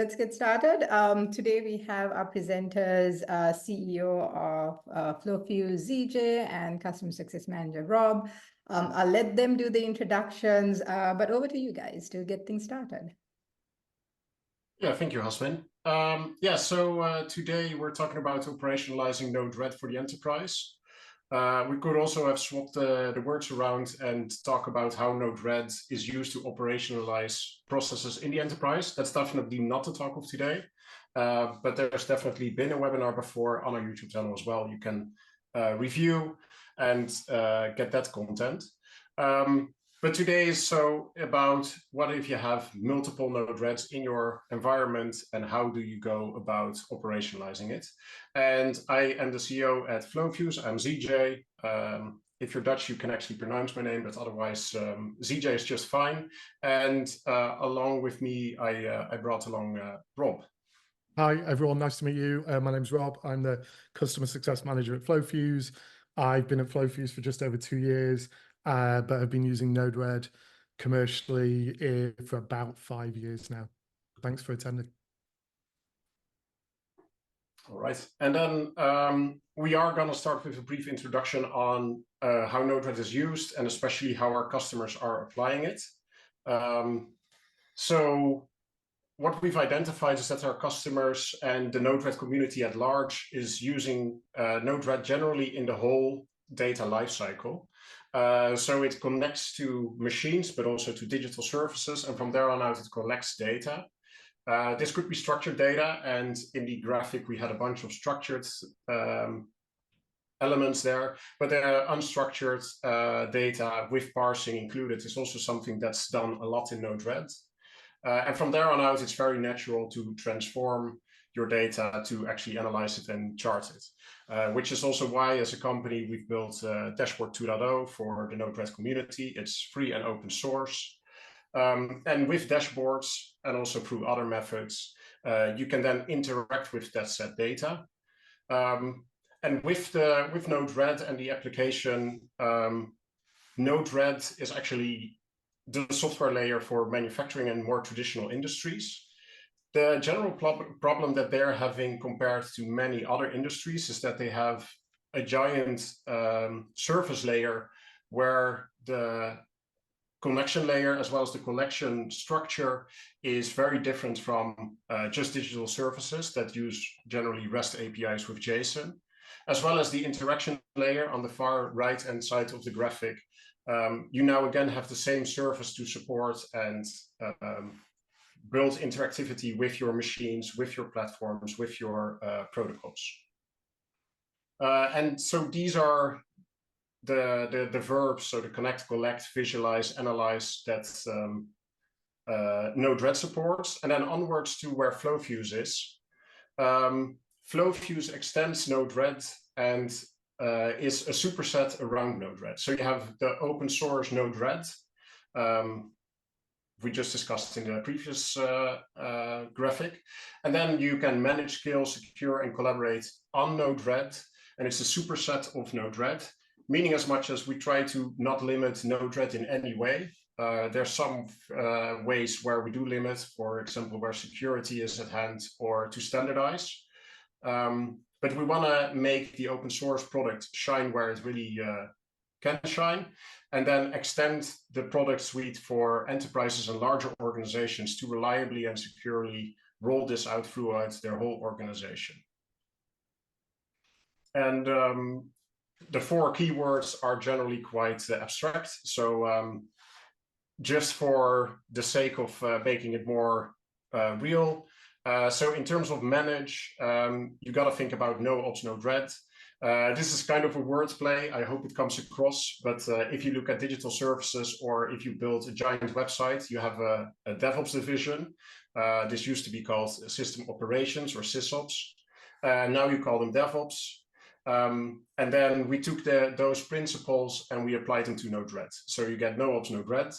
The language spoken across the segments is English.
Let's get started. Today we have our presenters, CEO of Flowfuse, ZJ, and Customer Success Manager, Rob. I'll let them do the introductions, but over to you guys to get things started. Yeah, thank you, Hasmin. Today we're talking about operationalizing Node-RED for the enterprise. We could also have swapped the words around and talk about how Node-RED is used to operationalize processes in the enterprise. That's definitely not the talk of today, but there's definitely been a webinar before on our YouTube channel as well. You can review and get that content. But today is so about what if you have multiple Node-REDs in your environment and how do you go about operationalizing it? And I am the CEO at Flowfuse. I'm ZJ. If you're Dutch, you can actually pronounce my name, but otherwise ZJ is just fine. And along with me, I brought along Rob. Hi, everyone. Nice to meet you. My name's Rob. I'm the Customer Success Manager at Flowfuse. I've been at Flowfuse for just over 2 years. But I've been using Node-RED commercially for about 5 years now. Thanks for attending. All right. And then we are going to start with a brief introduction on how Node-RED is used and especially how our customers are applying it. So what we've identified is that our customers and the Node-RED community at large is using Node-RED generally in the whole data lifecycle. So it connects to machines, but also to digital services. And from there on out, it collects data. This could be structured data. And in the graphic, we had a bunch of structured elements there. But unstructured data with parsing included is also something that's done a lot in Node-RED. And from there on out, it's very natural to transform your data to actually analyze it and chart it, which is also why, as a company, we've built Dashboard 2.0 for the Node-RED community. It's free and open source. And with dashboards and also through other methods, you can then interact with that set data. And with Node-RED and the application, Node-RED is actually the software layer for manufacturing and more traditional industries. The general problem that they're having compared to many other industries is that they have a giant surface layer where the connection layer as well as the collection structure is very different from just digital services that use generally REST APIs with JSON, as well as the interaction layer on the far right-hand side of the graphic. You now again have the same surface to support and build interactivity with your machines, with your platforms, with your protocols. And so these are the verbs, so the connect, collect, visualize, analyze that Node-RED supports. And then onwards to where Flowfuse is. Flowfuse extends Node-RED and is a superset around Node-RED. So you have the open source Node-RED, we just discussed in the previous graphic. And then you can manage, scale, secure, and collaborate on Node-RED. And it's a superset of Node-RED, meaning as much as we try to not limit Node-RED in any way. There's some ways where we do limit, for example, where security is at hand or to standardize. But we want to make the open source product shine where it really can shine, and then extend the product suite for enterprises and larger organizations to reliably and securely roll this out throughout their whole organization. And the 4 keywords are generally quite abstract. So just for the sake of making it more real, so in terms of manage, you got to think about no ops, Node-RED. This is kind of a wordplay. I hope it comes across. But if you look at digital services or if you build a giant website, you have a DevOps division. This used to be called System Operations or SysOps. Now you call them DevOps. And then we took those principles and we applied them to Node-RED. So you get no ops, Node-RED.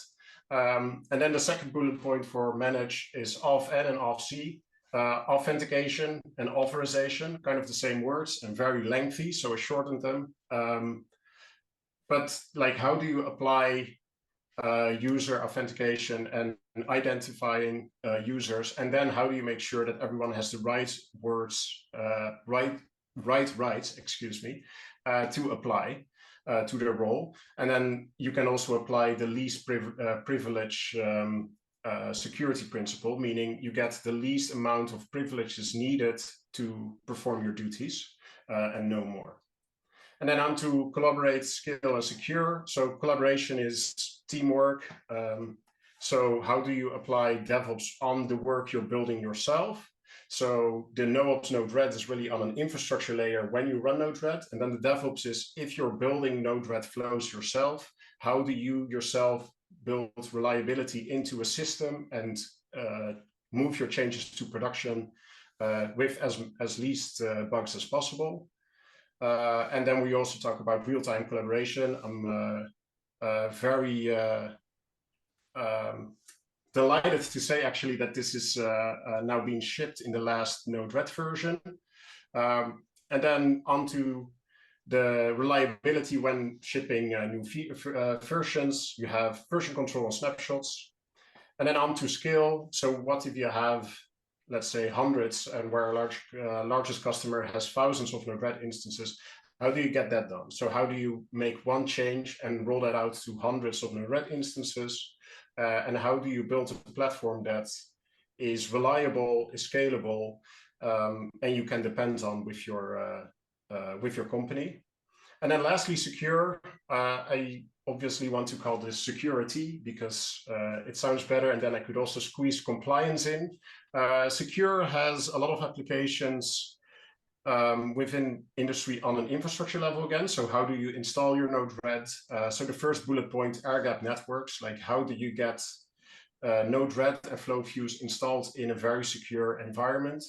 And then the second bullet point for manage is auth-N and auth-C. Authentication and authorization, kind of the same words and very lengthy, so I shortened them. But like, how do you apply user authentication and identifying users, and then how do you make sure that everyone has the right words, rights, excuse me, to apply to their role. And then you can also apply the least privilege security principle, meaning you get the least amount of privileges needed to perform your duties and no more. And then on to collaborate, scale, and secure. So collaboration is teamwork. So how do you apply DevOps on the work you're building yourself? So the NoOps Node-RED is really on an infrastructure layer when you run Node-RED. And then the DevOps is if you're building Node-RED flows yourself, how do you yourself build reliability into a system and move your changes to production with as least bugs as possible? And then we also talk about real-time collaboration. I'm very delighted to say actually that this is now being shipped in the last Node-RED version. And then onto the reliability when shipping new versions. You have version control and snapshots. And then onto scale. So what if you have, let's say, hundreds, and where our largest customer has thousands of Node-RED instances? How do you get that done? So how do you make one change and roll that out to hundreds of Node-RED instances? And how do you build a platform that is reliable, is scalable, and you can depend on with your company? And then lastly, secure. I obviously want to call this security because it sounds better, and then I could also squeeze compliance in. Secure has a lot of applications within industry on an infrastructure level again. So how do you install your Node-RED? So the first bullet point, air-gapped networks, like how do you get Node-RED and FlowFuse installed in a very secure environment?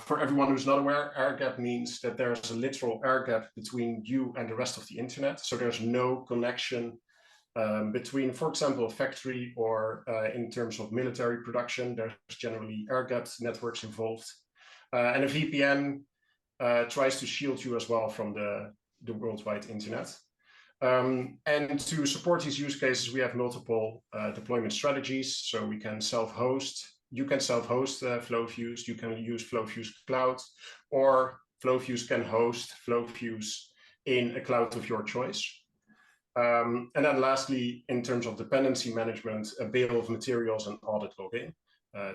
For everyone who's not aware, air-gap means that there's a literal air gap between you and the rest of the internet. So there's no connection between, for example, a factory or in terms of military production. There's generally air-gapped networks involved. And a VPN tries to shield you as well from the worldwide internet. And to support these use cases, we have multiple deployment strategies. So we can self-host. You can self-host FlowFuse. You can use FlowFuse Cloud, or FlowFuse can host FlowFuse in a cloud of your choice. And then lastly, in terms of dependency management, a bill of materials and audit logging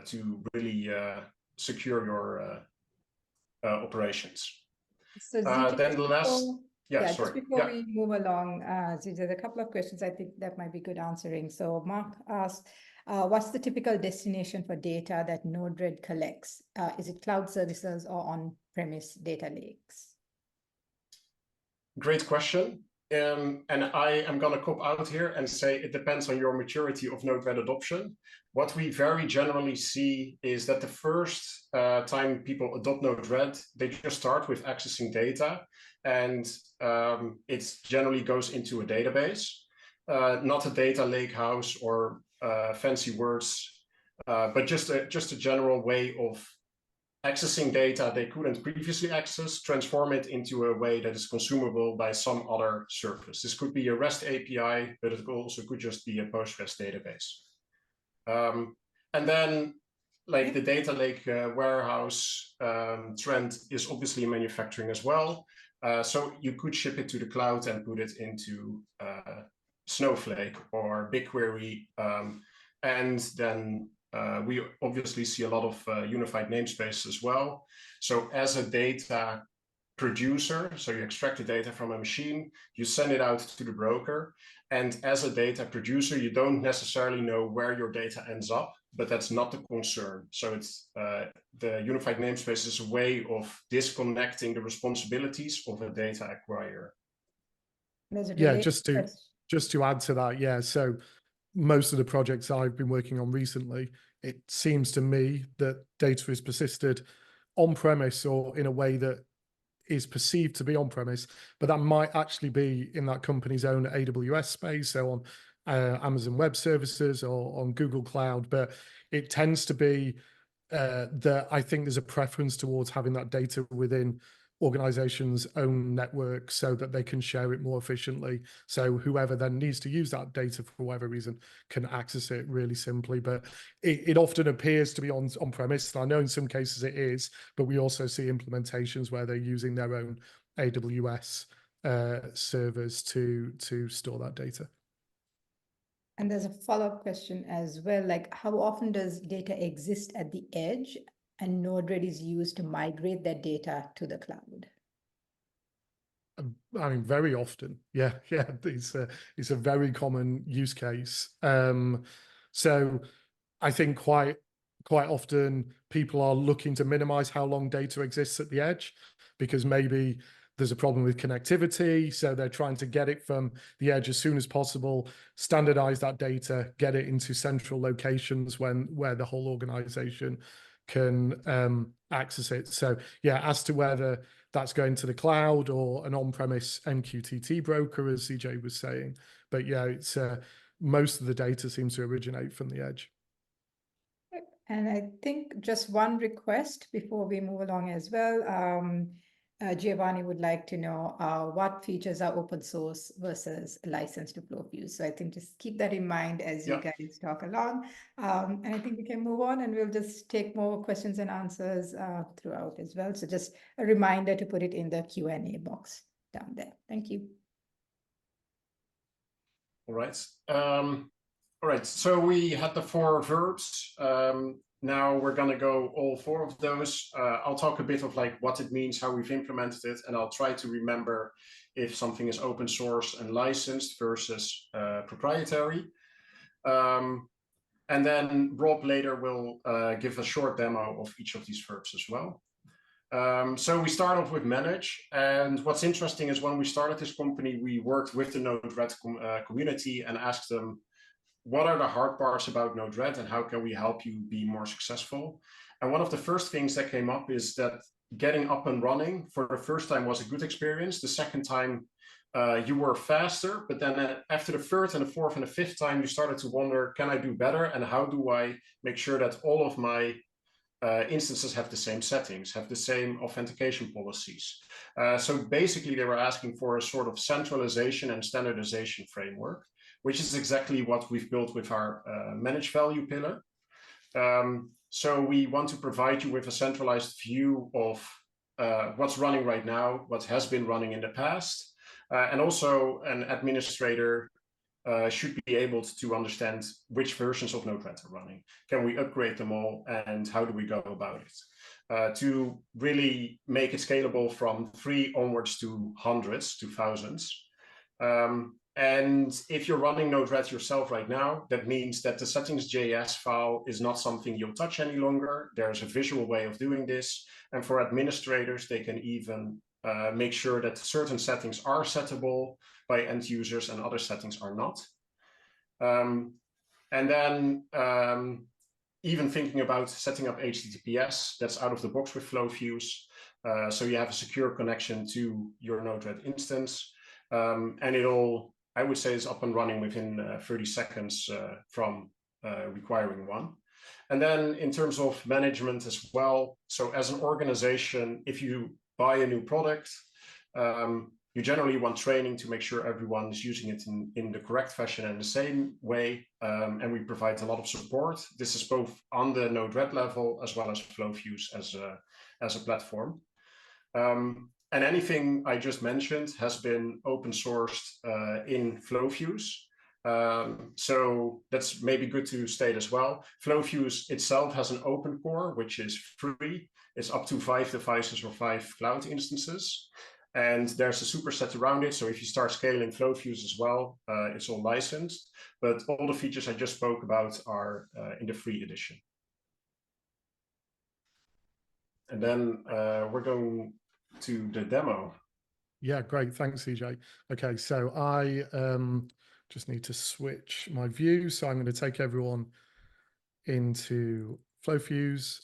to really secure your operations. So Zeke, then the last, just before we move along, there's a couple of questions I think that might be good answering. So Mark asked, what's the typical destination for data that Node-RED collects? Is it cloud services or on-premise data lakes? Great question. And I am going to cop out here and say it depends on your maturity of Node-RED adoption. What we very generally see is that the first time people adopt Node-RED, they just start with accessing data, and it generally goes into a database, not a data lakehouse or fancy words, but just a general way of accessing data they couldn't previously access, transform it into a way that is consumable by some other service. This could be a REST API, but it also could just be a Postgres database. And then, like the data lake warehouse trend is obviously in manufacturing as well. So you could ship it to the cloud and put it into Snowflake or BigQuery, and then we obviously see a lot of unified namespaces as well. So as a data producer, so you extract the data from a machine, you send it out to the broker. And as a data producer, you don't necessarily know where your data ends up, but that's not the concern. So it's the unified namespace is a way of disconnecting the responsibilities of a data acquirer. Yeah, just to add to that, yeah. So most of the projects I've been working on recently, it seems to me that data is persisted on-premise or in a way that is perceived to be on-premise, but that might actually be in that company's own AWS space, so on Amazon Web Services or on Google Cloud. But it tends to be that I think there's a preference towards having that data within organization's own network so that they can share it more efficiently. So whoever then needs to use that data for whatever reason can access it really simply. But it often appears to be on premise. I know in some cases it is, but we also see implementations where they're using their own AWS servers to store that data. And there's a follow-up question as well, like how often does data exist at the edge and Node-RED is used to migrate that data to the cloud? I mean, very often. Yeah. It's a very common use case. So I think quite often people are looking to minimize how long data exists at the edge, because maybe there's a problem with connectivity. So they're trying to get it from the edge as soon as possible, standardize that data, get it into central locations where the whole organization can access it. So yeah, as to whether that's going to the cloud or an on-premise MQTT broker, as CJ was saying. But yeah, it's most of the data seems to originate from the edge. And I think just one request before we move along as well. Giovanni would like to know what features are open source versus licensed to Flowfuse. So I think just keep that in mind as you guys talk along. And I think we can move on and we'll just take more questions and answers throughout as well. So just a reminder to put it in the Q&A box down there. Thank you. All right. All right, so we had the 4 verbs. Now we're going to go all 4 of those. I'll talk a bit of like what it means, how we've implemented it, and I'll try to remember if something is open source and licensed versus proprietary. And then Rob later will give a short demo of each of these verbs as well. So we start off with manage, and what's interesting is when we started this company, we worked with the Node-RED community and asked them, what are the hard parts about Node-RED and how can we help you be more successful? And one of the first things that came up is that getting up and running for the first time was a good experience. The second time you were faster, but then after the third and the fourth and the fifth time, you started to wonder, can I do better? And how do I make sure that all of my instances have the same settings, have the same authentication policies? So basically they were asking for a sort of centralization and standardization framework, which is exactly what we've built with our managed value pillar. So we want to provide you with a centralized view of what's running right now, what has been running in the past, and also an administrator should be able to understand which versions of Node-RED are running. Can we upgrade them all, and how do we go about it? To really make it scalable from 3 onwards to hundreds to thousands. And if you're running Node-RED yourself right now, that means that the settings.js file is not something you'll touch any longer. There's a visual way of doing this. And for administrators, they can even make sure that certain settings are settable by end users and other settings are not. And then even thinking about setting up HTTPS, that's out of the box with Flowfuse. So you have a secure connection to your Node-RED instance. And it all, I would say, is up and running within 30 seconds from requiring one. And then in terms of management as well, so as an organization, if you buy a new product, you generally want training to make sure everyone is using it in the correct fashion and the same way. And we provide a lot of support. This is both on the Node-RED level as well as Flowfuse as a platform. And anything I just mentioned has been open sourced in Flowfuse. So that's maybe good to state as well. Flowfuse itself has an open core, which is free. It's up to 5 devices or 5 cloud instances. And there's a superset around it. So if you start scaling Flowfuse as well, it's all licensed. But all the features I just spoke about are in the free edition. And then we're going to the demo. Yeah, great. Thanks, CJ. Okay, so I just need to switch my view. So I'm going to take everyone into Flowfuse.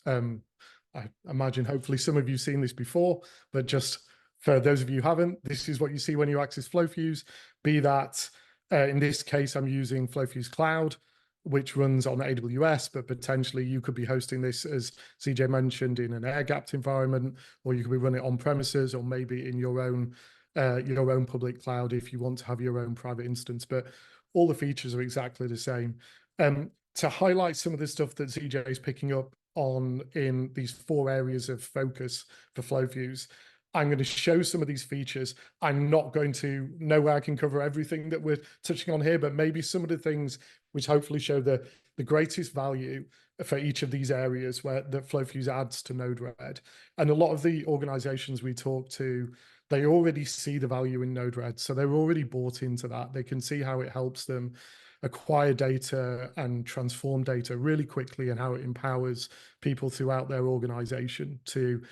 I imagine hopefully some of you have seen this before, but just for those of you who haven't, this is what you see when you access Flowfuse, be that in this case, I'm using Flowfuse Cloud. which runs on AWS, but potentially you could be hosting this, as CJ mentioned, in an air-gapped environment, or you could be running it on premises, or maybe in your own public cloud if you want to have your own private instance. But all the features are exactly the same. To highlight some of the stuff that CJ is picking up on in these 4 areas of focus for FlowFuse, I'm going to show some of these features. I'm not going to know where I can cover everything that we're touching on here, but maybe some of the things which hopefully show the greatest value for each of these areas where that FlowFuse adds to Node-RED. And a lot of the organizations we talk to, they already see the value in Node-RED. So they're already bought into that. They can see how it helps them acquire data and transform data really quickly, and how it empowers people throughout their organization to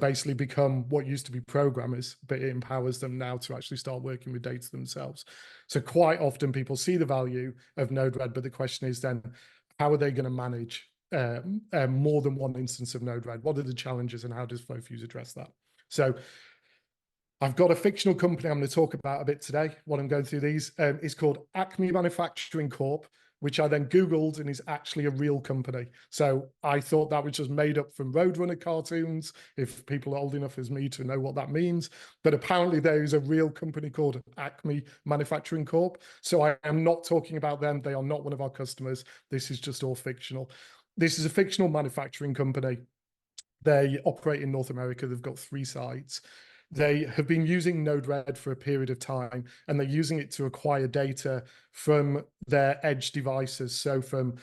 basically become what used to be programmers, but it empowers them now to actually start working with data themselves. So quite often people see the value of Node-RED, but the question is then, how are they going to manage more than one instance of Node-RED? What are the challenges, and how does FlowFuse address that? So I've got a fictional company I'm going to talk about a bit today. What I'm going through these is called Acme Manufacturing Corp, which I then Googled, and is actually a real company. So I thought that was just made up from Roadrunner cartoons, if people are old enough as me to know what that means. But apparently there is a real company called Acme Manufacturing Corp. So I am not talking about them. They are not one of our customers. This is just all fictional. This is a fictional manufacturing company. They operate in North America. They've got 3 sites. They have been using Node-RED for a period of time, and they're using it to acquire data from their edge devices. So from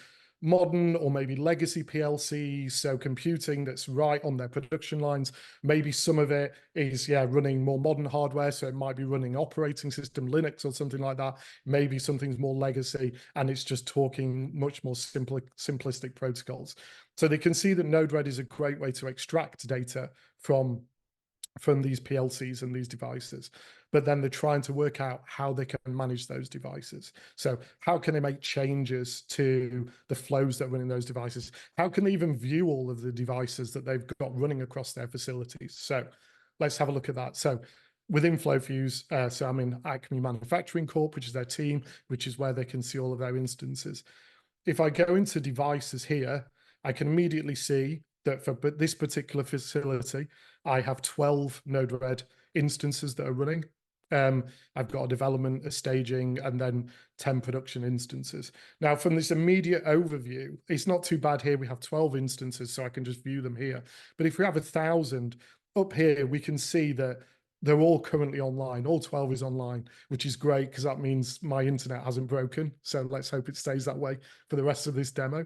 modern or maybe legacy PLCs, so computing that's right on their production lines. Maybe some of it is, running more modern hardware, so it might be running operating system, Linux or something like that. Maybe something's more legacy, and it's just talking much more simplistic protocols. So they can see that Node-RED is a great way to extract data from these PLCs and these devices, but then they're trying to work out how they can manage those devices. So how can they make changes to the flows that run in those devices? How can they even view all of the devices that they've got running across their facilities? So let's have a look at that. So within FlowFuse, so I'm in Acme Manufacturing Corp, which is their team, which is where they can see all of their instances. If I go into devices here, I can immediately see that for this particular facility, I have 12 Node-RED instances that are running. I've got a development, a staging, and then 10 production instances. Now, from this immediate overview, it's not too bad here. We have 12 instances, so I can just view them here. But if we have 1,000 up here, we can see that they're all currently online. All 12 is online, which is great because that means my internet hasn't broken. So let's hope it stays that way for the rest of this demo.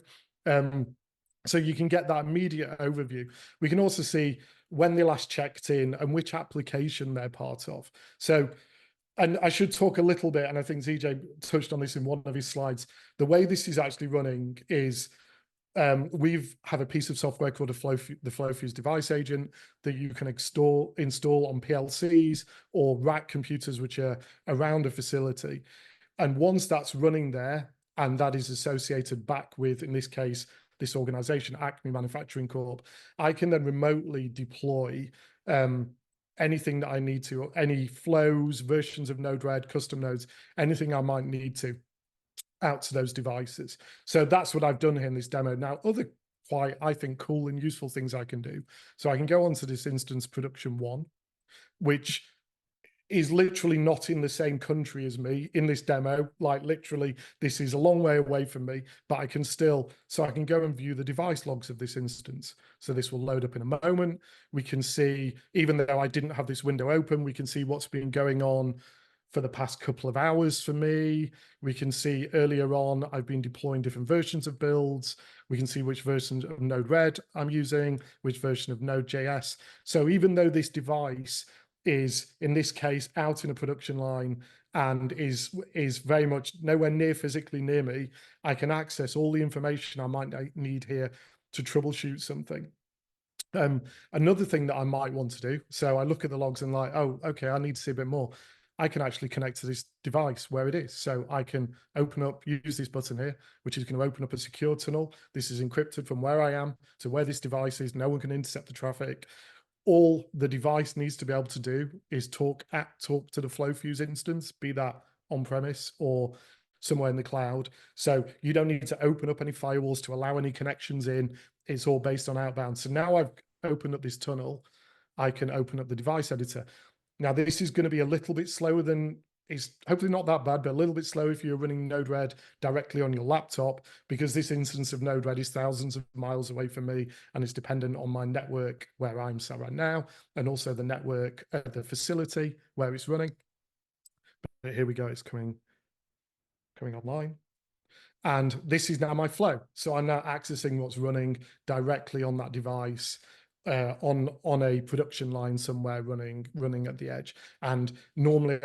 So you can get that immediate overview. We can also see when they last checked in and which application they're part of. So, and I should talk a little bit, and I think CJ touched on this in one of his slides. The way this is actually running is we have a piece of software called the FlowFuse Device Agent that you can install on PLCs or rack computers which are around a facility. And once that's running there, and that is associated back with, in this case, this organization, Acme Manufacturing Corp, I can then remotely deploy anything that I need to, any flows, versions of Node-RED, custom nodes, anything I might need to, out to those devices. So that's what I've done here in this demo. Now, other quite, I think, cool and useful things I can do. So I can go onto this instance production 1, which is literally not in the same country as me in this demo. Like literally, this is a long way away from me, but I can still, so I can go and view the device logs of this instance. So this will load up in a moment. We can see, even though I didn't have this window open, we can see what's been going on for the past couple of hours for me. We can see earlier on, I've been deploying different versions of builds. We can see which version of Node-RED I'm using, which version of Node.js. So even though this device is, in this case, out in a production line and is very much nowhere near physically near me, I can access all the information I might need here to troubleshoot something. Another thing that I might want to do, so I look at the logs and like, oh, okay, I need to see a bit more. I can actually connect to this device where it is. So I can open up, use this button here, which is going to open up a secure tunnel. This is encrypted from where I am to where this device is. No one can intercept the traffic. All the device needs to be able to do is talk to the FlowFuse instance, be that on-premise or somewhere in the cloud. So you don't need to open up any firewalls to allow any connections in. It's all based on outbound. So now I've opened up this tunnel, I can open up the device editor. Now this is going to be a little bit slower than, it's hopefully not that bad, but a little bit slow if you're running Node-RED directly on your laptop, because this instance of Node-RED is thousands of miles away from me and is dependent on my network where I'm sat right now, and also the network at the facility where it's running. But here we go, it's coming online. And this is now my flow. So I'm now accessing what's running directly on that device, on a production line somewhere running at the edge. And normally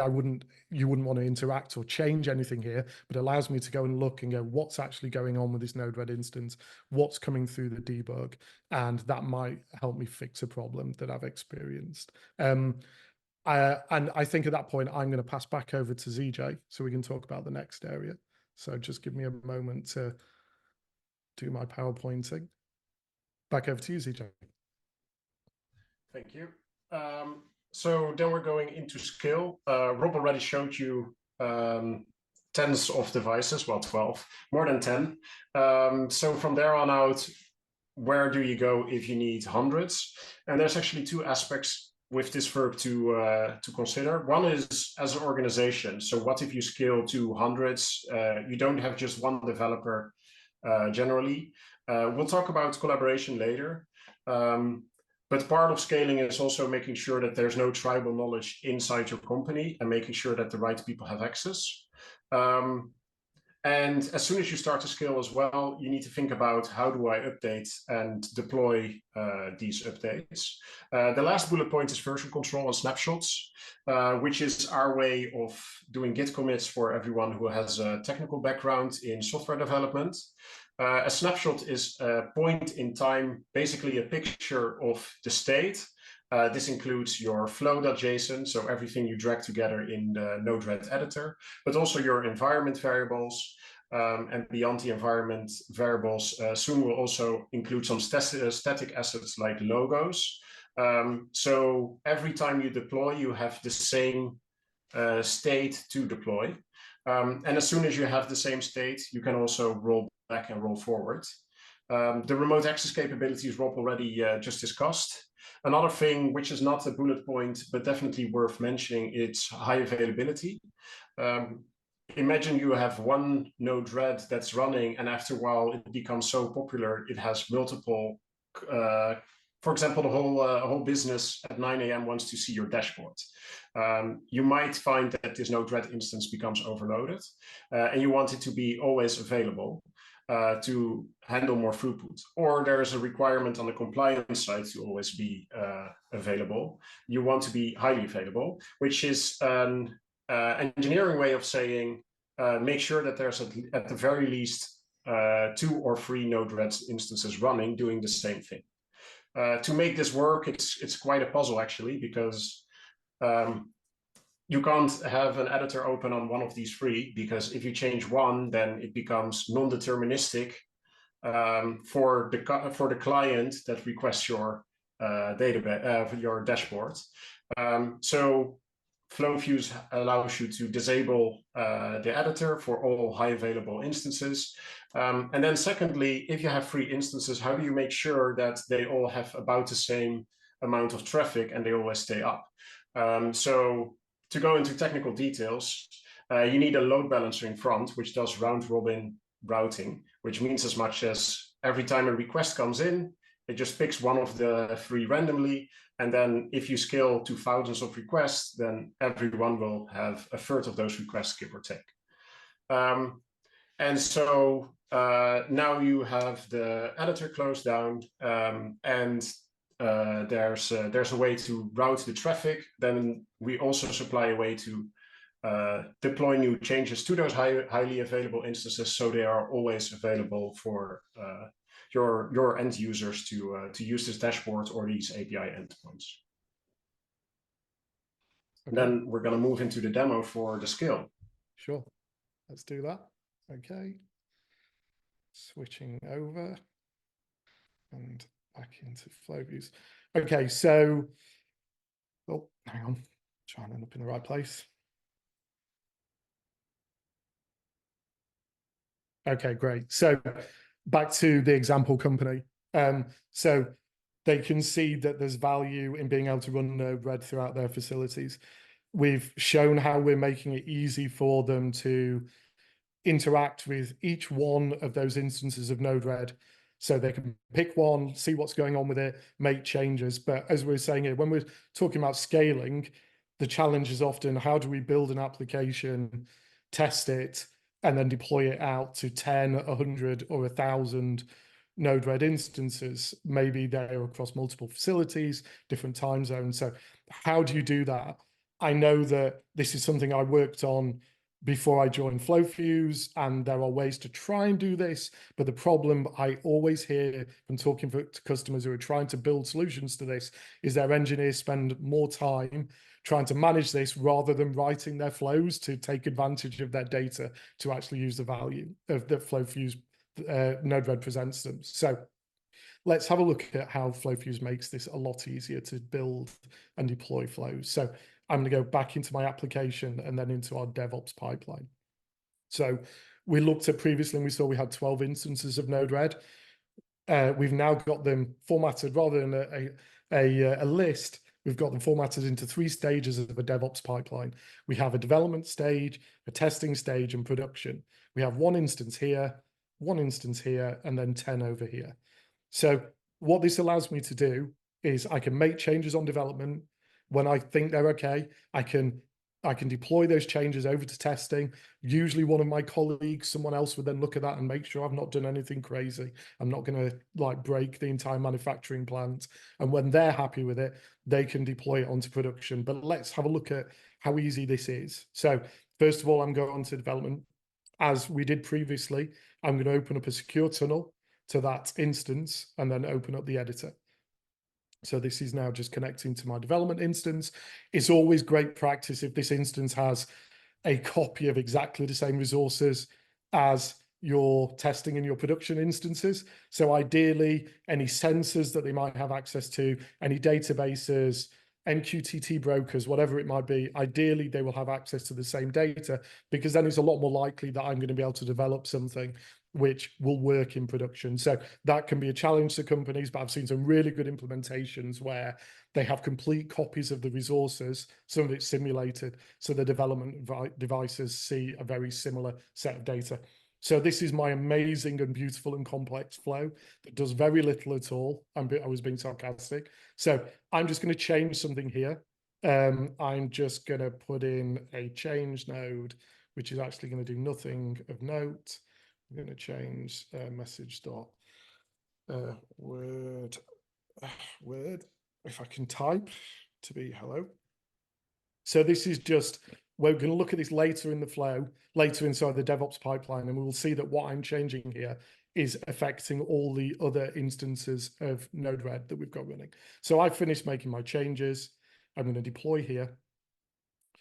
you wouldn't want to interact or change anything here, but it allows me to go and look and go, what's actually going on with this Node-RED instance, what's coming through the debug, and that might help me fix a problem that I've experienced. And I think at that point, I'm going to pass back over to ZJ so we can talk about the next area. So just give me a moment to do my PowerPointing. Back over to you, ZJ. Thank you. So then we're going into scale. Rob already showed you tens of devices, well, 12, more than 10. So from there on out, where do you go if you need hundreds? And there's actually two aspects with this verb to consider. One is as an organization. So what if you scale to hundreds? You don't have just one developer generally. We'll talk about collaboration later. But part of scaling is also making sure that there's no tribal knowledge inside your company and making sure that the right people have access. And as soon as you start to scale as well, you need to think about how do I update and deploy these updates. The last bullet point is version control and snapshots, which is our way of doing Git commits for everyone who has a technical background in software development. A snapshot is a point in time, basically a picture of the state. This includes your flow.json, so everything you drag together in the Node-RED editor, but also your environment variables. And beyond the environment variables, soon we'll also include some static assets like logos. So every time you deploy, you have the same state to deploy. And as soon as you have the same state, you can also roll back and roll forward. The remote access capabilities Rob already just discussed. Another thing, which is not a bullet point, but definitely worth mentioning, it's high availability. Imagine you have one Node-RED that's running, and after a while it becomes so popular, it has multiple, for example, the whole business at 9 a.m. wants to see your dashboard. You might find that this Node-RED instance becomes overloaded, and you want it to be always available to handle more throughput. Or there is a requirement on the compliance side to always be available. You want to be highly available, which is an engineering way of saying make sure that there's at the very least 2 or 3 Node-RED instances running doing the same thing. To make this work, it's quite a puzzle actually, because you can't have an editor open on one of these 3, because if you change one, then it becomes non-deterministic for the client that requests your database, your dashboard. So FlowFuse allows you to disable the editor for all high available instances. And then secondly, if you have 3 instances, how do you make sure that they all have about the same amount of traffic and they always stay up? So to go into technical details, you need a load balancer in front, which does round-robin routing, which means as much as every time a request comes in, it just picks one of the 3 randomly. And then if you scale to thousands of requests, then everyone will have a third of those requests, give or take. And so now you have the editor closed down, and there's a way to route the traffic. Then we also supply a way to deploy new changes to those highly available instances, so they are always available for your end users to use this dashboard or these API endpoints. Okay. Then we're going to move into the demo for the scale. Sure, let's do that. Okay, switching over and back into FlowViews. Okay, so, oh, hang on, trying to end up in the right place. Okay, great. So back to the example company. So they can see that there's value in being able to run Node-RED throughout their facilities. We've shown how we're making it easy for them to interact with each one of those instances of Node-RED. So they can pick one, see what's going on with it, make changes. But as we're saying here, when we're talking about scaling, the challenge is often how do we build an application, test it, and then deploy it out to 10, 100, or 1,000 Node-RED instances. Maybe they're across multiple facilities, different time zones. So how do you do that? I know that this is something I worked on before I joined Flowfuse, and there are ways to try and do this. But the problem I always hear from talking to customers who are trying to build solutions to this is their engineers spend more time trying to manage this rather than writing their flows to take advantage of their data to actually use the value of that Flowfuse Node-RED presents them. So let's have a look at how Flowfuse makes this a lot easier to build and deploy flows. So I'm going to go back into my application and then into our DevOps pipeline. So we looked at previously and we saw we had 12 instances of Node-RED. We've now got them formatted rather than a list. We've got them formatted into 3 stages of a DevOps pipeline. We have a development stage, a testing stage, and production. We have 1 instance here, 1 instance here, and then 10 over here. So what this allows me to do is I can make changes on development. When I think they're okay, I can deploy those changes over to testing. Usually one of my colleagues, someone else would then look at that and make sure I've not done anything crazy. I'm not going to like break the entire manufacturing plant. And when they're happy with it, they can deploy it onto production. But let's have a look at how easy this is. So first of all, I'm going on to development. As we did previously, I'm going to open up a secure tunnel to that instance and then open up the editor. So this is now just connecting to my development instance. It's always great practice if this instance has a copy of exactly the same resources as your testing and your production instances. So ideally, any sensors that they might have access to, any databases, MQTT brokers, whatever it might be, ideally they will have access to the same data, because then it's a lot more likely that I'm going to be able to develop something which will work in production. So that can be a challenge to companies, but I've seen some really good implementations where they have complete copies of the resources, some of it simulated, so the development devices see a very similar set of data. So this is my amazing and beautiful and complex flow that does very little at all. I was being sarcastic. So I'm just going to change something here. I'm just going to put in a change node, which is actually going to do nothing of note. I'm going to change message dot word, if I can type, to be hello. So this is just, we're going to look at this later in the flow, later inside the DevOps pipeline, and we will see that what I'm changing here is affecting all the other instances of Node-RED that we've got running. So I've finished making my changes. I'm going to deploy here.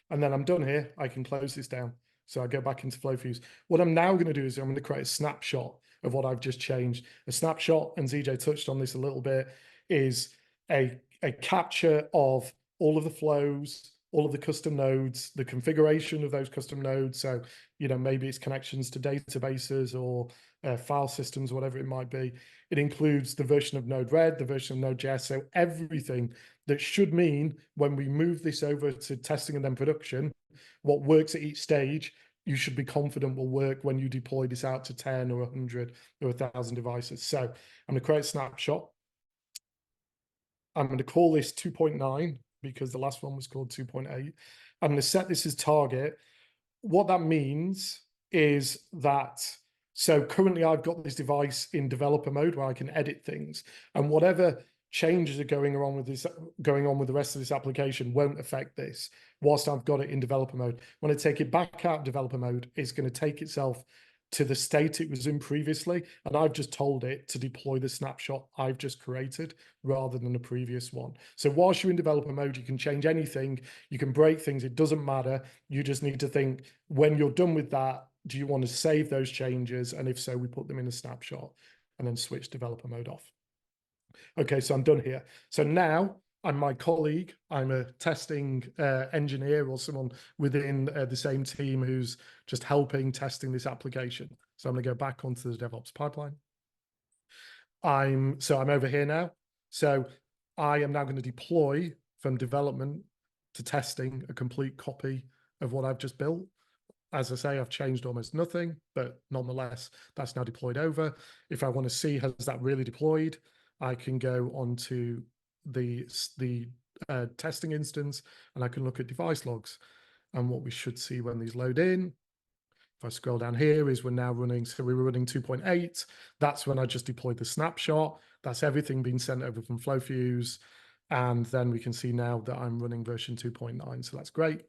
And then I'm done here. I can close this down. So I go back into Flowfuse. What I'm now going to do is I'm going to create a snapshot of what I've just changed. A snapshot, and ZJ touched on this a little bit, is a capture of all of the flows, all of the custom nodes, the configuration of those custom nodes. So, you know, maybe it's connections to databases or file systems, whatever it might be. It includes the version of Node-RED, the version of Node.js, so everything that should mean when we move this over to testing and then production, what works at each stage, you should be confident will work when you deploy this out to 10 or 100 or 1,000 devices. So I'm going to create a snapshot. I'm going to call this 2.9 because the last one was called 2.8. I'm going to set this as target. What that means is that, so currently I've got this device in developer mode where I can edit things, and whatever changes are going on with the rest of this application won't affect this whilst I've got it in developer mode. When I take it back out of developer mode, it's going to take itself to the state it was in previously, and I've just told it to deploy the snapshot I've just created rather than the previous one. So whilst you're in developer mode, you can change anything, you can break things, it doesn't matter. You just need to think, when you're done with that, do you want to save those changes? And if so, we put them in a snapshot and then switch developer mode off. Okay, so I'm done here. So now I'm my colleague, I'm a testing engineer or someone within the same team who's just helping testing this application. So I'm going to go back onto the DevOps pipeline. I'm over here now. So I am now going to deploy from development to testing a complete copy of what I've just built. As I say, I've changed almost nothing, but nonetheless, that's now deployed over. If I want to see has that really deployed, I can go onto the testing instance and I can look at device logs. And what we should see when these load in, if I scroll down here, is we're now running, so we were running 2.8. That's when I just deployed the snapshot. That's everything being sent over from FlowFuse. And then we can see now that I'm running version 2.9. So that's great.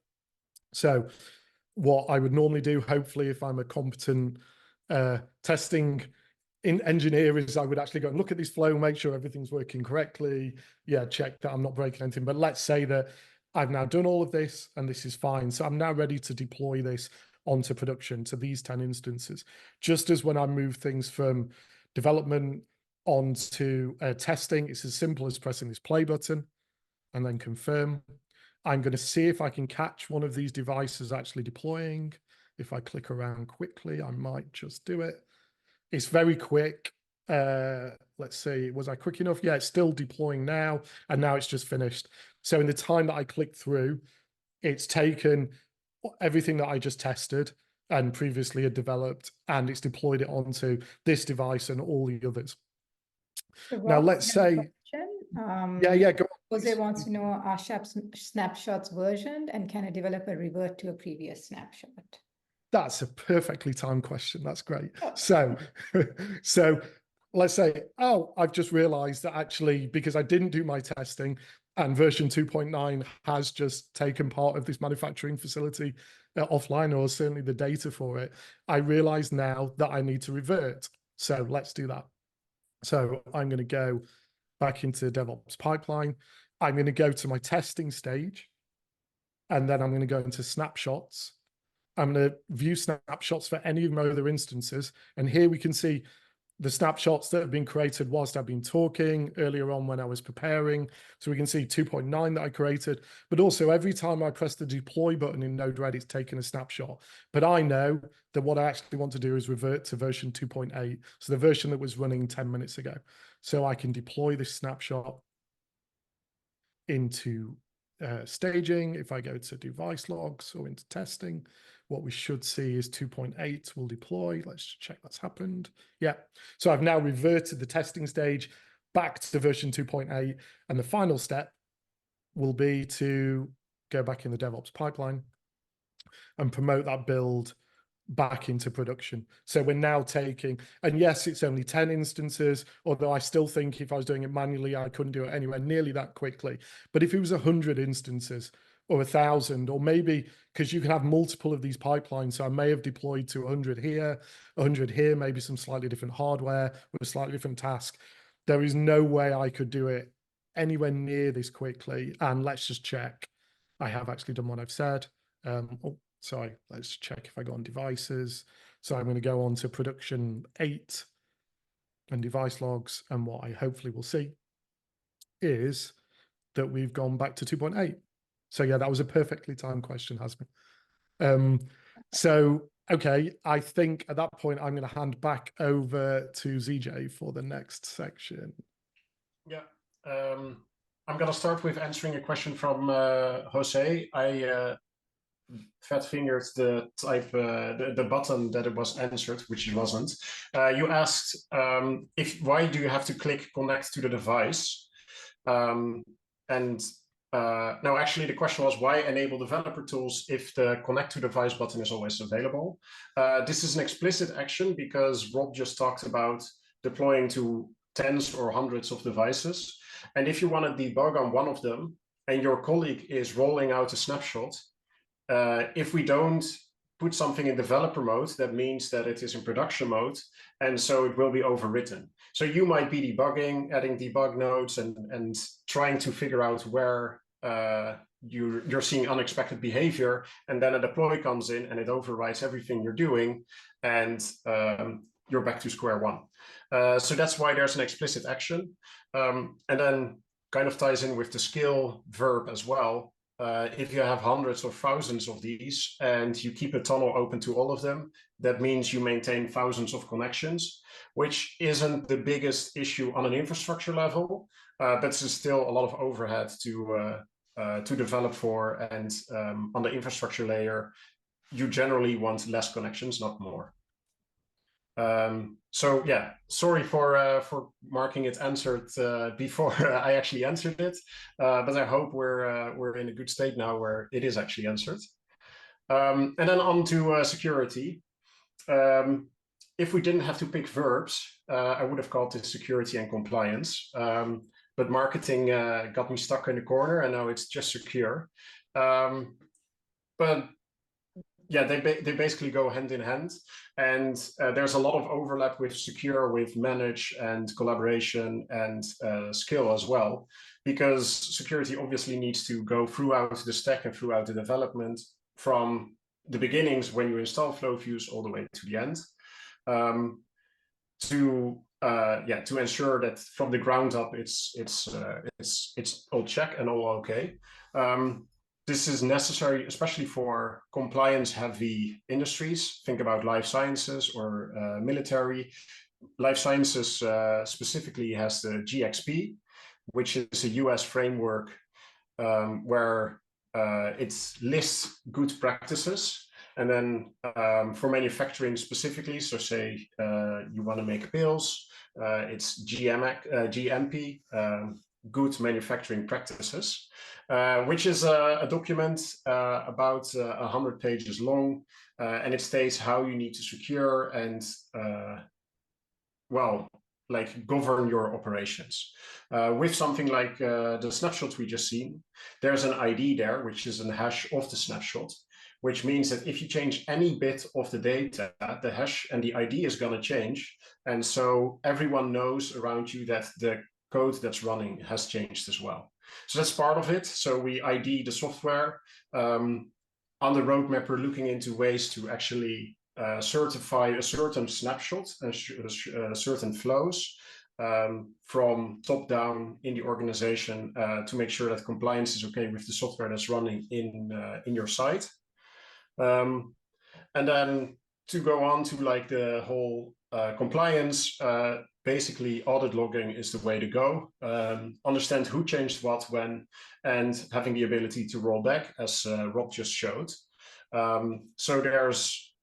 So what I would normally do, hopefully, if I'm a competent testing engineer, is I would actually go and look at this flow, make sure everything's working correctly. Yeah, check that I'm not breaking anything. But let's say that I've now done all of this and this is fine. So I'm now ready to deploy this onto production to these 10 instances. Just as when I move things from development onto testing, it's as simple as pressing this play button and then confirm. I'm going to see if I can catch one of these devices actually deploying. If I click around quickly, I might just do it. It's very quick. Let's see, was I quick enough? Yeah, it's still deploying now, and now it's just finished. So in the time that I clicked through, it's taken everything that I just tested and previously had developed, and it's deployed it onto this device and all the others. So Now, Rob, let's I have a say, question. go on, Jose please. wants to know, are snapshots versioned, and can a developer revert to a previous snapshot? That's a perfectly timed question. That's great. Oh. So, so let's say, oh, I've just realized that actually, because I didn't do my testing and version 2.9 has just taken part of this manufacturing facility offline, or certainly the data for it, I realize now that I need to revert. So let's do that. So I'm going to go back into the DevOps pipeline. I'm going to go to my testing stage, and then I'm going to go into snapshots. I'm going to view snapshots for any of my other instances. And here we can see the snapshots that have been created whilst I've been talking earlier on when I was preparing. So we can see 2.9 that I created, but also every time I press the deploy button in Node-RED, it's taken a snapshot. But I know that what I actually want to do is revert to version 2.8. So the version that was running 10 minutes ago. So I can deploy this snapshot into staging. If I go to device logs or into testing, what we should see is 2.8 will deploy. Let's check that's happened. Yeah. So I've now reverted the testing stage back to version 2.8. And the final step will be to go back in the DevOps pipeline and promote that build back into production. So we're now taking, and yes, it's only 10 instances, although I still think if I was doing it manually, I couldn't do it anywhere nearly that quickly. But if it was 100 instances or 1,000, or maybe because you can have multiple of these pipelines, so I may have deployed to 100 here, 100 here, maybe some slightly different hardware with a slightly different task. There is no way I could do it anywhere near this quickly. And let's just check. I have actually done what I've said. Sorry, let's check if I go on devices. So I'm going to go on to production 8 and device logs. And what I hopefully will see is that we've gone back to 2.8. So yeah, that was a perfectly timed question, Hasmi. So, okay, I think at that point, I'm going to hand back over to ZJ for the next section. Yeah. I'm going to start with answering a question from Jose. I fat fingered the the button that it was answered, which it wasn't. You asked why do you have to click connect to the device? No, actually the question was why enable developer tools if the connect to device button is always available? This is an explicit action because Rob just talked about deploying to tens or hundreds of devices. And if you want to debug on one of them and your colleague is rolling out a snapshot, if we don't put something in developer mode, that means that it is in production mode, and so it will be overwritten. So you might be debugging, adding debug nodes, and trying to figure out where you're seeing unexpected behavior, and then a deploy comes in and it overrides everything you're doing, and you're back to square one. So that's why there's an explicit action, and then kind of ties in with the skill verb as well. if you have hundreds or thousands of these and you keep a tunnel open to all of them, that means you maintain thousands of connections, which isn't the biggest issue on an infrastructure level, but it's still a lot of overhead to develop for. And on the infrastructure layer, you generally want less connections, not more. So yeah, sorry for marking it answered before I actually answered it, but I hope we're in a good state now where it is actually answered. And then on to security. If we didn't have to pick verbs, I would have called it security and compliance. But marketing got me stuck in the corner, and now it's just secure. But yeah, they basically go hand in hand, and there's a lot of overlap with secure, with manage and collaboration and skill as well, because security obviously needs to go throughout the stack and throughout the development, from the beginnings when you install FlowViews all the way to the end, to ensure that from the ground up it's all check and all okay. This is necessary, especially for compliance-heavy industries. Think about life sciences or military. Life sciences specifically has the GXP, which is a US framework where it lists good practices. And then for manufacturing specifically, so say you want to make pills, it's GMP, good manufacturing practices. Which is a document about 100 pages long, and it states how you need to secure and govern your operations. With something like the snapshot we just seen, there's an ID there, which is a hash of the snapshot, which means that if you change any bit of the data, the hash and the ID is going to change, and so everyone knows around you that the code that's running has changed as well. So that's part of it. So we ID the software. On the roadmap, we're looking into ways to actually certify a certain snapshot and certain flows from top down in the organization to make sure that compliance is okay with the software that's running in your site. And then to go on to like the whole compliance, basically audit logging is the way to go. Understand who changed what when, and having the ability to roll back, as Rob just showed. So there's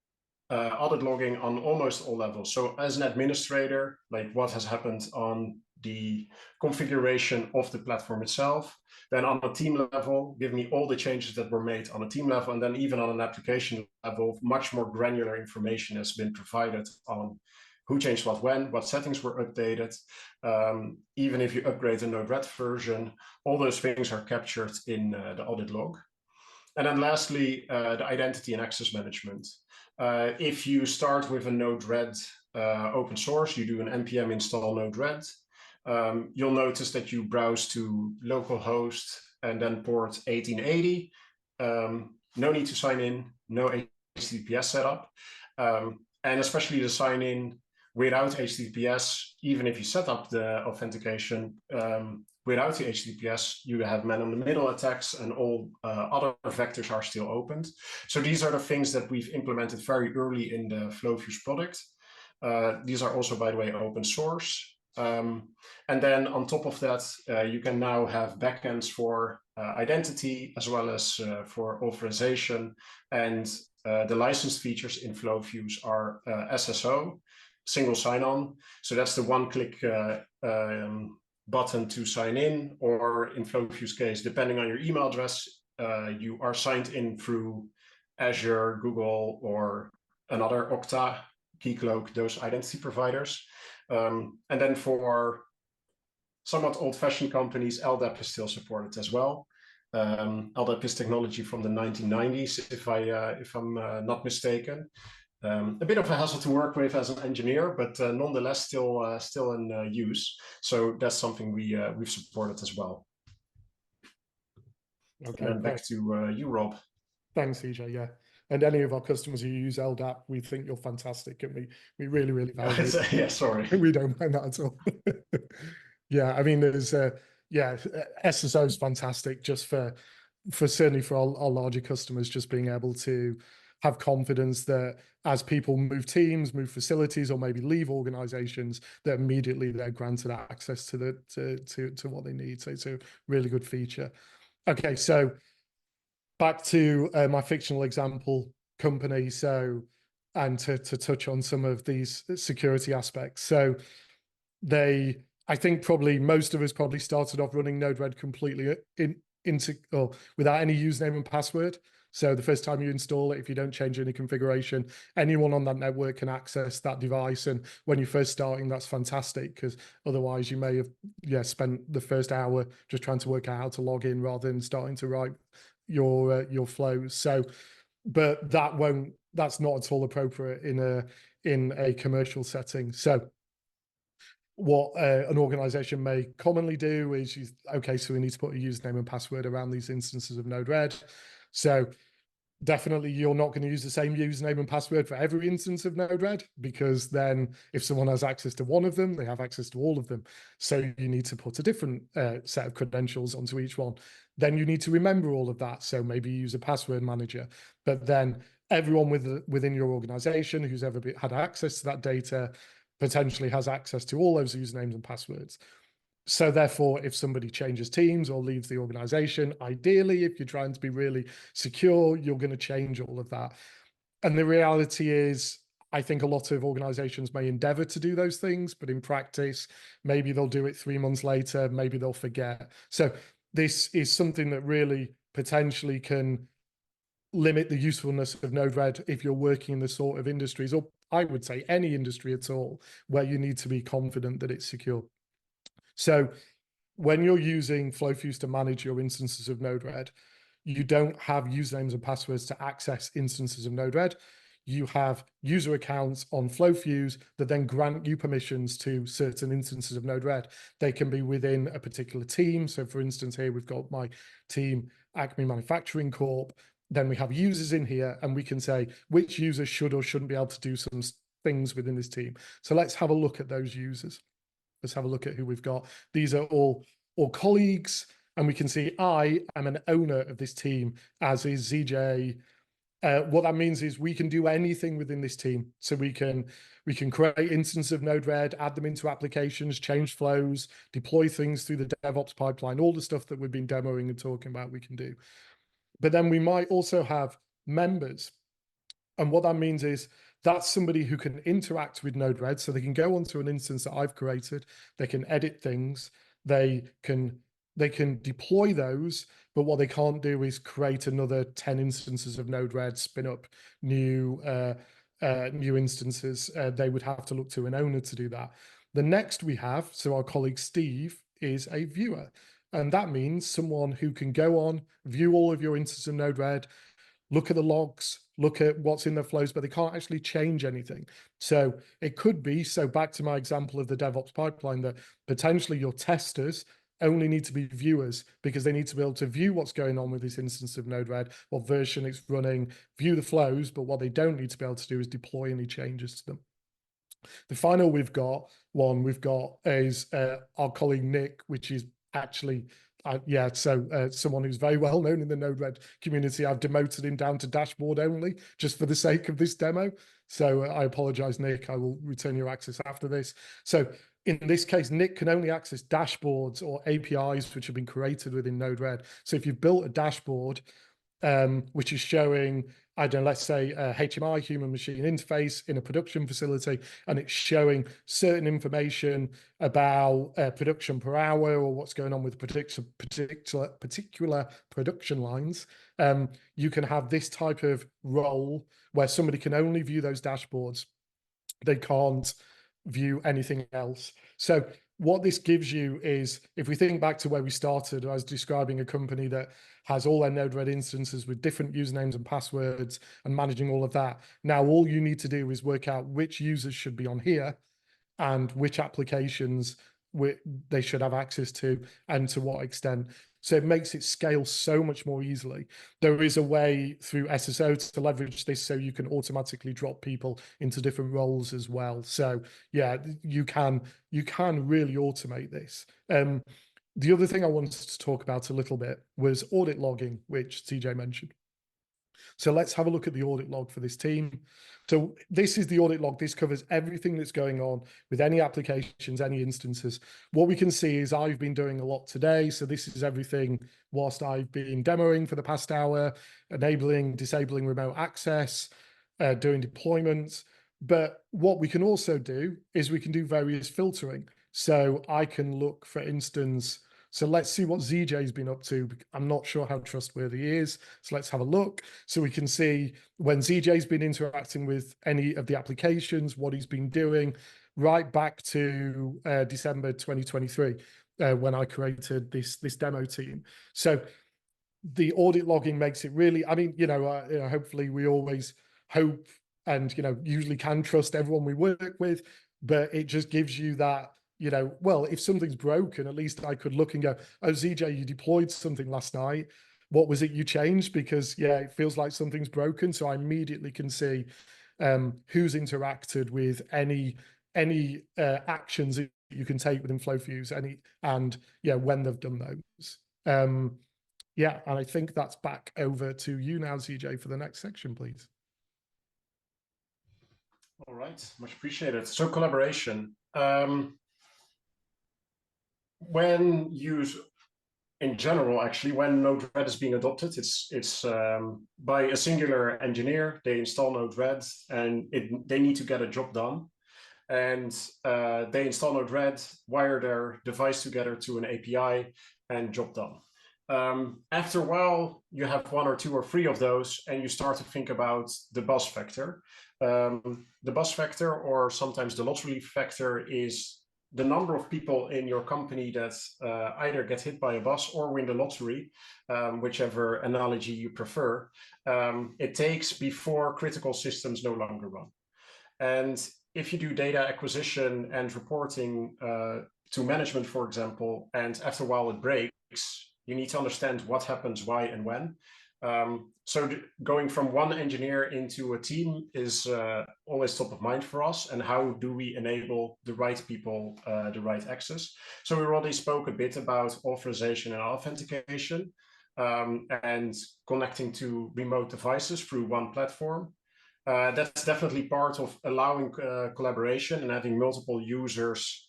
audit logging on almost all levels. So as an administrator, like what has happened on the configuration of the platform itself. Then on a team level, give me all the changes that were made on a team level. And then even on an application level, much more granular information has been provided on who changed what when, what settings were updated. Even if you upgrade the Node-RED version, all those things are captured in the audit log. And then lastly, the identity and access management. If you start with a Node-RED open source, you do an npm install Node-RED, you'll notice that you browse to localhost and then port 1880. No need to sign in, no HTTPS setup. And especially the sign in without HTTPS, even if you set up the authentication without the HTTPS, you have man-in-the-middle attacks and all other vectors are still opened. So these are the things that we've implemented very early in the FlowViews product. These are also, by the way, open source. And then on top of that, you can now have backends for identity as well as for authorization. And the licensed features in FlowViews are SSO, single sign-on. So that's the one-click button to sign in, or in FlowViews case, depending on your email address, you are signed in through Azure, Google, or another Okta, Keycloak, those identity providers. And then for somewhat old-fashioned companies, LDAP is still supported as well. LDAP is technology from the 1990s, if I'm not mistaken. A bit of a hassle to work with as an engineer, but nonetheless still in use. So that's something we've supported as well. Okay, and then back to you, Rob. Thanks, EJ. Yeah, and any of our customers who use LDAP, we think you're fantastic, and we really value it. Yeah, sorry. We don't mind that at all. Yeah, I mean, there's SSO is fantastic just for certainly for our larger customers, just being able to have confidence that as people move teams, move facilities, or maybe leave organizations, that immediately they're granted access to what they need. So it's a really good feature. Okay, so back to my fictional example company. So, and to touch on some of these security aspects. So I think probably most of us probably started off running Node-RED completely without any username and password. So the first time you install it, if you don't change any configuration, anyone on that network can access that device. And when you're first starting, that's fantastic, because otherwise you may have spent the first hour just trying to work out how to log in rather than starting to write your flows. So, but that's not at all appropriate in a commercial setting. So what an organization may commonly do is, okay, so we need to put a username and password around these instances of Node-RED. So definitely you're not going to use the same username and password for every instance of Node-RED, because then if someone has access to one of them, they have access to all of them. So you need to put a different set of credentials onto each one. Then you need to remember all of that. So maybe you use a password manager, but then everyone within your organization who's ever had access to that data potentially has access to all those usernames and passwords. So therefore, if somebody changes teams or leaves the organization, ideally, if you're trying to be really secure, you're going to change all of that. And the reality is, I think a lot of organizations may endeavor to do those things, but in practice, maybe they'll do it 3 months later, maybe they'll forget. So this is something that really potentially can limit the usefulness of Node-RED if you're working in the sort of industries, or I would say any industry at all, where you need to be confident that it's secure. So when you're using FlowFuse to manage your instances of Node-RED, you don't have usernames and passwords to access instances of Node-RED. You have user accounts on FlowFuse that then grant you permissions to certain instances of Node-RED. They can be within a particular team. So for instance, here we've got my team, Acme Manufacturing Corp. Then we have users in here, and we can say which users should or shouldn't be able to do some things within this team. So let's have a look at those users. Let's have a look at who we've got. These are all colleagues, and we can see I am an owner of this team, as is ZJ. What that means is we can do anything within this team. So we can create instances of Node-RED, add them into applications, change flows, deploy things through the DevOps pipeline, all the stuff that we've been demoing and talking about we can do. But then we might also have members. And what that means is that's somebody who can interact with Node-RED. So they can go onto an instance that I've created. They can edit things. They can deploy those. But what they can't do is create another 10 instances of Node-RED, spin up new instances. They would have to look to an owner to do that. The next we have, so our colleague Steve is a viewer. And that means someone who can go on, view all of your instances of Node-RED, look at the logs, look at what's in the flows, but they can't actually change anything. So it could be, so back to my example of the DevOps pipeline, that potentially your testers only need to be viewers, because they need to be able to view what's going on with this instance of Node-RED, what version it's running, view the flows, but what they don't need to be able to do is deploy any changes to them. The final is our colleague Nick, which is actually, someone who's very well known in the Node-RED community. I've demoted him down to dashboard only just for the sake of this demo. So I apologize, Nick. I will return your access after this. So in this case, Nick can only access dashboards or APIs which have been created within Node-RED. So if you've built a dashboard which is showing, I don't know, let's say HMI, human machine interface in a production facility, and it's showing certain information about production per hour or what's going on with particular production lines. You can have this type of role where somebody can only view those dashboards. They can't view anything else. So what this gives you is, if we think back to where we started, I was describing a company that has all their Node-RED instances with different usernames and passwords and managing all of that. Now, all you need to do is work out which users should be on here and which applications they should have access to and to what extent. So it makes it scale so much more easily. There is a way through SSO to leverage this so you can automatically drop people into different roles as well. So yeah, you can really automate this. The other thing I wanted to talk about a little bit was audit logging, which CJ mentioned. So let's have a look at the audit log for this team. So this is the audit log. This covers everything that's going on with any applications, any instances. What we can see is I've been doing a lot today. So this is everything whilst I've been demoing for the past hour, enabling, disabling remote access, doing deployments. But what we can also do is we can do various filtering. So I can look, for instance, so let's see what ZJ's been up to. I'm not sure how trustworthy he is. So let's have a look. So we can see when ZJ's been interacting with any of the applications, what he's been doing, right back to December 2023, when I created this demo team. So the audit logging makes it really, I mean, hopefully we always hope and, usually can trust everyone we work with, but it just gives you that, well, if something's broken, at least I could look and go, oh, ZJ, you deployed something last night. What was it you changed? Because, yeah, it feels like something's broken. So I immediately can see who's interacted with any actions that you can take within FlowFuse, and when they've done those. Yeah, and I think that's back over to you now, CJ, for the next section, please. All right, much appreciated. So collaboration. When used in general, actually, when Node-RED is being adopted, it's by a singular engineer. They install Node-RED and they need to get a job done. And they install Node-RED, wire their device together to an API, and job done. After a while, you have 1 or 2 or 3 of those, and you start to think about the bus factor. The bus factor, or sometimes the lottery factor, is the number of people in your company that either get hit by a bus or win the lottery, whichever analogy you prefer, it takes before critical systems no longer run. And if you do data acquisition and reporting to management, for example, and after a while it breaks, you need to understand what happens, why, and when. So going from one engineer into a team is always top of mind for us. And how do we enable the right people, the right access? So we already spoke a bit about authorization and authentication, and connecting to remote devices through one platform. That's definitely part of allowing collaboration and having multiple users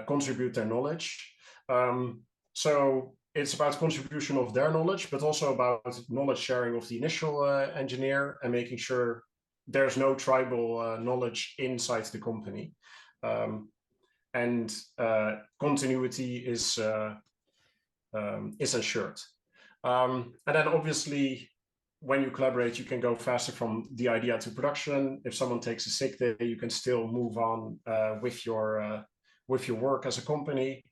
contribute their knowledge. So it's about contribution of their knowledge, but also about knowledge sharing of the initial engineer, and making sure there's no tribal knowledge inside the company. And continuity is ensured. And then obviously, when you collaborate, you can go faster from the idea to production. If someone takes a sick day, you can still move on with your work as a company.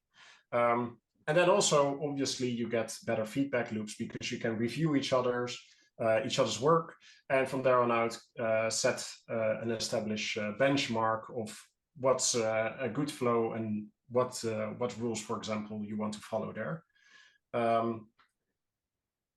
And then also, obviously, you get better feedback loops because you can review each other's work, and from there on out, set an established benchmark of what's a good flow and what rules, for example, you want to follow there.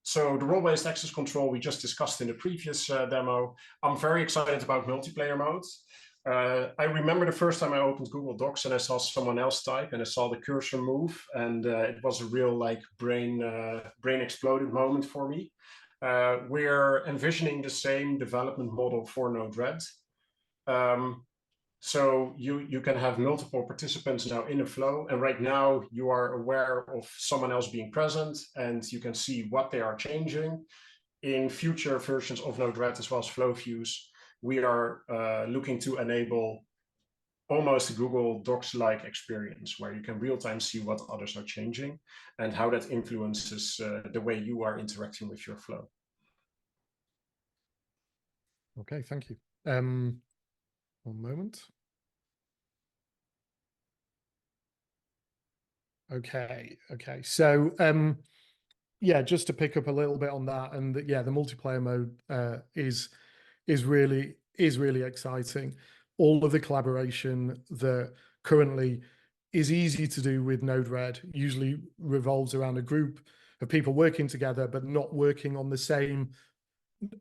So the role-based access control we just discussed in the previous demo. I'm very excited about multiplayer modes. I remember the first time I opened Google Docs and I saw someone else type and I saw the cursor move, and it was a real brain exploded moment for me. We're envisioning the same development model for Node-RED. So you can have multiple participants now in a flow, and right now you are aware of someone else being present and you can see what they are changing. In future versions of Node-RED as well as FlowFuse, we are looking to enable almost a Google Docs-like experience where you can real-time see what others are changing and how that influences the way you are interacting with your flow. Okay, thank you. One moment. Okay. So, yeah, just to pick up a little bit on that, and the multiplayer mode is really exciting. All of the collaboration that currently is easy to do with Node-RED usually revolves around a group of people working together, but not working on the same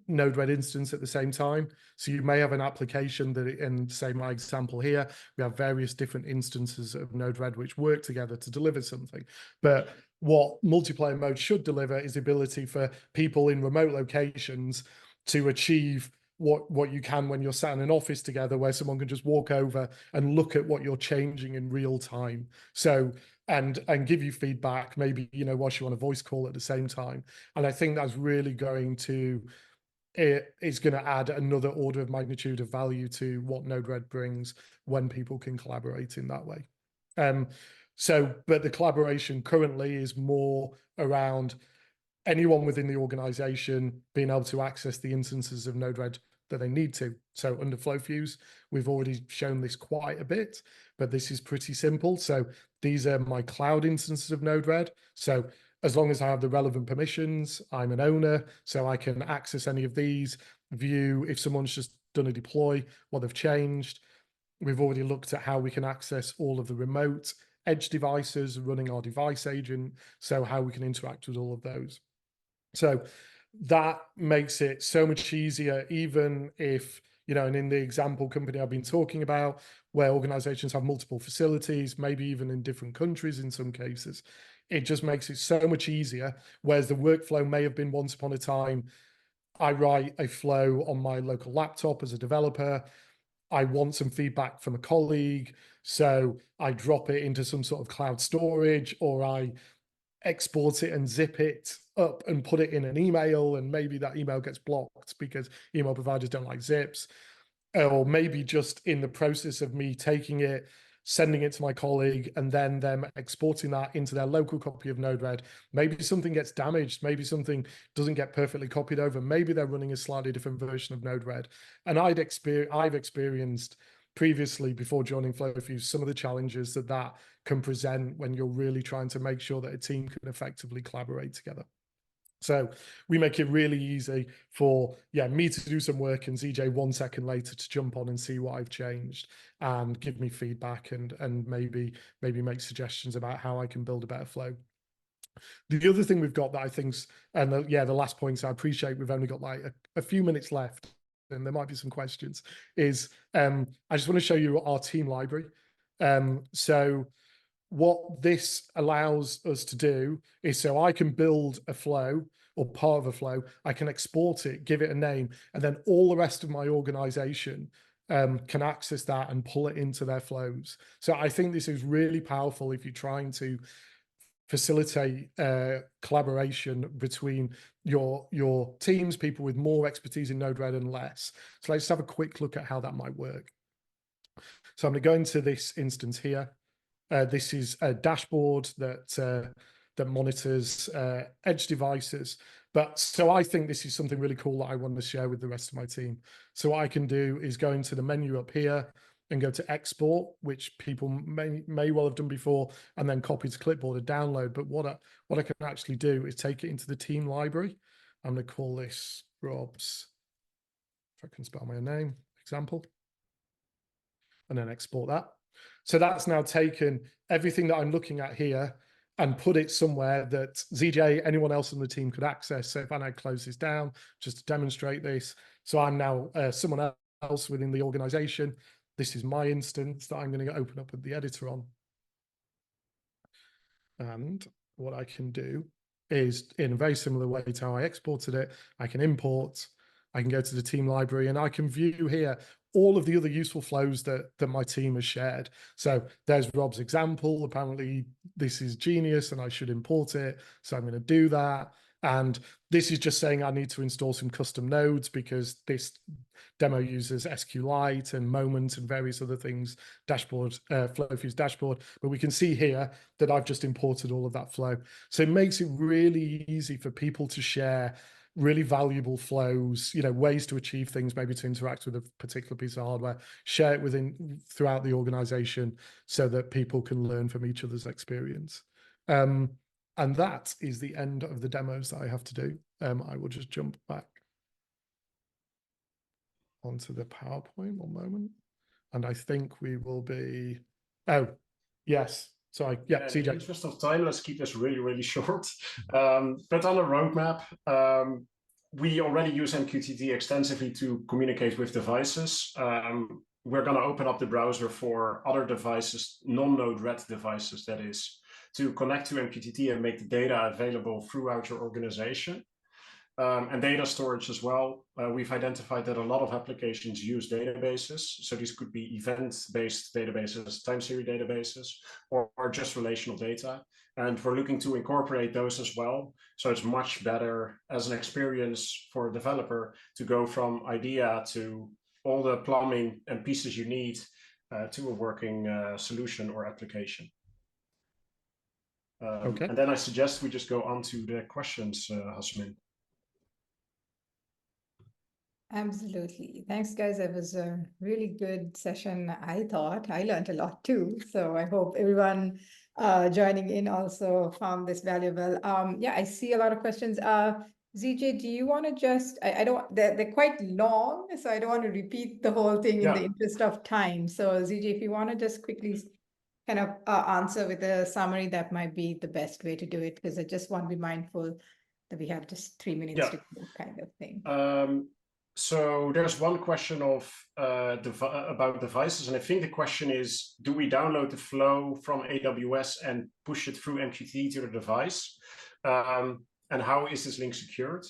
Node-RED instance at the same time. So you may have an application that, in say my example here, we have various different instances of Node-RED which work together to deliver something. But what multiplayer mode should deliver is the ability for people in remote locations to achieve what you can when you're sat in an office together, where someone can just walk over and look at what you're changing in real time. So and give you feedback, maybe, you know, whilst you're on a voice call at the same time. And I think that's really going to it's going to add another order of magnitude of value to what Node-RED brings when people can collaborate in that way. But the collaboration currently is more around anyone within the organization being able to access the instances of Node-RED that they need to. So under FlowFuse, we've already shown this quite a bit, but this is pretty simple. So these are my cloud instances of Node-RED. So as long as I have the relevant permissions, I'm an owner, so I can access any of these, view if someone's just done a deploy, what they've changed. We've already looked at how we can access all of the remote edge devices running our device agent, so how we can interact with all of those. So that makes it so much easier, even if, you know, and in the example company I've been talking about, where organizations have multiple facilities, maybe even in different countries in some cases, it just makes it so much easier. Whereas the workflow may have been once upon a time, I write a flow on my local laptop as a developer. I want some feedback from a colleague, so I drop it into some sort of cloud storage, or I export it and zip it up and put it in an email, and maybe that email gets blocked because email providers don't like zips. Or maybe just in the process of me taking it, sending it to my colleague, and then them exporting that into their local copy of Node-RED, maybe something gets damaged, maybe something doesn't get perfectly copied over, maybe they're running a slightly different version of Node-RED. And I've experienced previously, before joining FlowFuse, some of the challenges that can present when you're really trying to make sure that a team can effectively collaborate together. So we make it really easy for me to do some work and ZJ 1 second later to jump on and see what I've changed and give me feedback and maybe make suggestions about how I can build a better flow. The other thing we've got that I think's, and the last point, I appreciate we've only got like a few minutes left and there might be some questions, is I just want to show you our team library. So what this allows us to do is, so I can build a flow or part of a flow, I can export it, give it a name, and then all the rest of my organization can access that and pull it into their flows. So I think this is really powerful if you're trying to facilitate collaboration between your teams, people with more expertise in Node-RED and less. So let's have a quick look at how that might work. So I'm going to go into this instance here. This is a dashboard that monitors edge devices. But so I think this is something really cool that I want to share with the rest of my team. So what I can do is go into the menu up here and go to export, which people may well have done before, and then copy to clipboard or download. But what I can actually do is take it into the team library. I'm going to call this Rob's, if I can spell my name, example, and then export that. So that's now taken everything that I'm looking at here and put it somewhere that ZJ, anyone else on the team could access. So if I now close this down, just to demonstrate this. So I'm now someone else within the organization. This is my instance that I'm going to open up with the editor on. And what I can do is, in a very similar way to how I exported it, I can import, I can go to the team library, and I can view here all of the other useful flows that my team has shared. So there's Rob's example. Apparently this is genius and I should import it. So I'm going to do that. And this is just saying I need to install some custom nodes because this demo uses SQLite and Moment and various other things, dashboard, FlowFuse dashboard. But we can see here that I've just imported all of that flow. So it makes it really easy for people to share really valuable flows, ways to achieve things, maybe to interact with a particular piece of hardware, share it throughout the organization so that people can learn from each other's experience. And that is the end of the demos that I have to do. I will just jump back onto the PowerPoint one moment. And I think we will be, yes. So in the interest of time, let's keep this really, really short. But on the roadmap, we already use MQTT extensively to communicate with devices. We're going to open up the browser for other devices, non-Node-RED devices, that is, to connect to MQTT and make the data available throughout your organization. And data storage as well. We've identified that a lot of applications use databases. So these could be event-based databases, time series databases, or just relational data. And we're looking to incorporate those as well. So it's much better as an experience for a developer to go from idea to all the plumbing and pieces you need to a working solution or application. Okay. And then I suggest we just go on to the questions, Hasmin. Absolutely. Thanks, guys. It was a really good session. I thought I learned a lot too. So I hope everyone joining in also found this valuable. Yeah, I see a lot of questions. ZJ, do you want to just, I don't, they're quite long, so I don't want to repeat the whole thing in the interest of time. So ZJ, if you want to just quickly kind of answer with a summary, that might be the best way to do it, because I just want to be mindful that we have just 3 minutes to go, kind of thing. So there's one question of about devices, and I think the question is, do we download the flow from AWS and push it through MQTT to the device? And how is this link secured?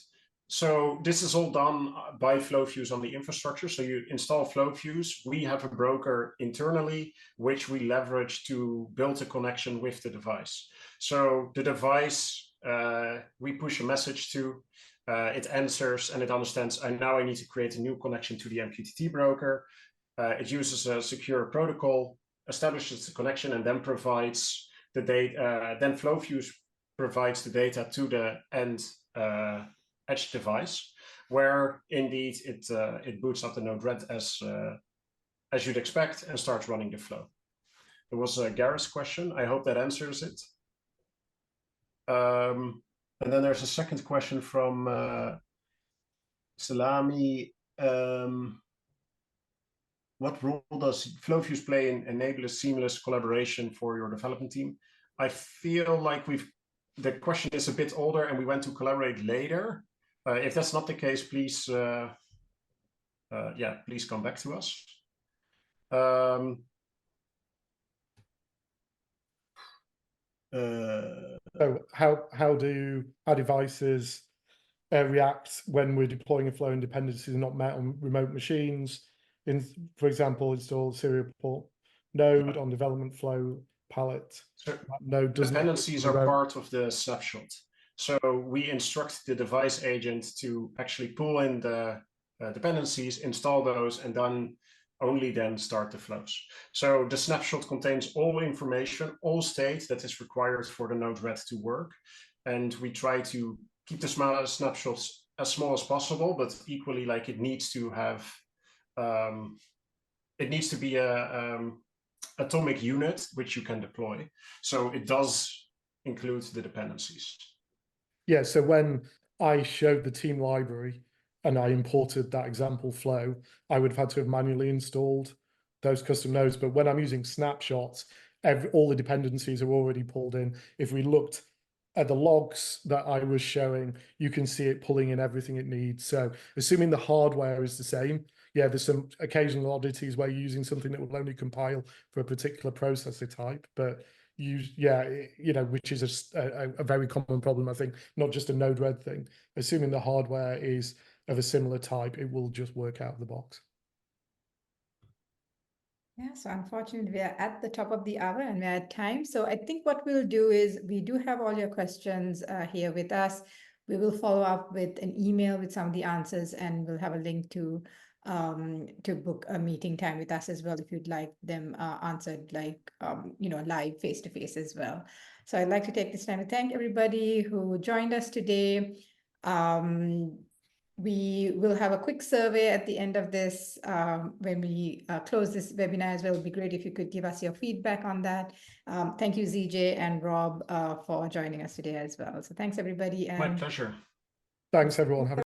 So this is all done by FlowFuse on the infrastructure. So you install FlowFuse. We have a broker internally, which we leverage to build a connection with the device. So the device, we push a message to, it answers and it understands, and now I need to create a new connection to the MQTT broker. It uses a secure protocol, establishes the connection, and then provides the data. Then FlowFuse provides the data to the end edge device, where indeed it boots up the Node-RED as you'd expect and starts running the flow. There was a Gareth's question. I hope that answers it. And then there's a second question from Salami. What role does FlowFuse play in enabling seamless collaboration for your development team? I feel like the question is a bit older and we went to collaborate later. If that's not the case, please, please come back to us. So how do our devices react when we're deploying a flow and dependencies are not met on remote machines? For example, install serial port node on development flow palette. So node doesn't. Dependencies are part of the snapshot. So we instruct the device agent to actually pull in the dependencies, install those, and only then start the flows. So the snapshot contains all information, all state that is required for the Node-RED to work. And we try to keep the snapshots as small as possible, but equally, like, it needs to have, it needs to be a atomic unit which you can deploy. So it does include the dependencies. Yeah, so when I showed the team library and I imported that example flow, I would have had to have manually installed those custom nodes. But when I'm using snapshots, all the dependencies are already pulled in. If we looked at the logs that I was showing, you can see it pulling in everything it needs. So assuming the hardware is the same, yeah, there's some occasional oddities where you're using something that will only compile for a particular processor type, but which is a very common problem, I think, not just a Node-RED thing. Assuming the hardware is of a similar type, it will just work out of the box. Yeah, so unfortunately, we are at the top of the hour and we're at time. So I think what we'll do is, we do have all your questions here with us. We will follow up with an email with some of the answers, and we'll have a link to book a meeting time with us as well, if you'd like them answered, like, live face-to-face as well. So I'd like to take this time to thank everybody who joined us today. We will have a quick survey at the end of this when we close this webinar as well. It would be great if you could give us your feedback on that. Thank you, ZJ and Rob, for joining us today as well. So thanks, everybody. My pleasure. Thanks, everyone.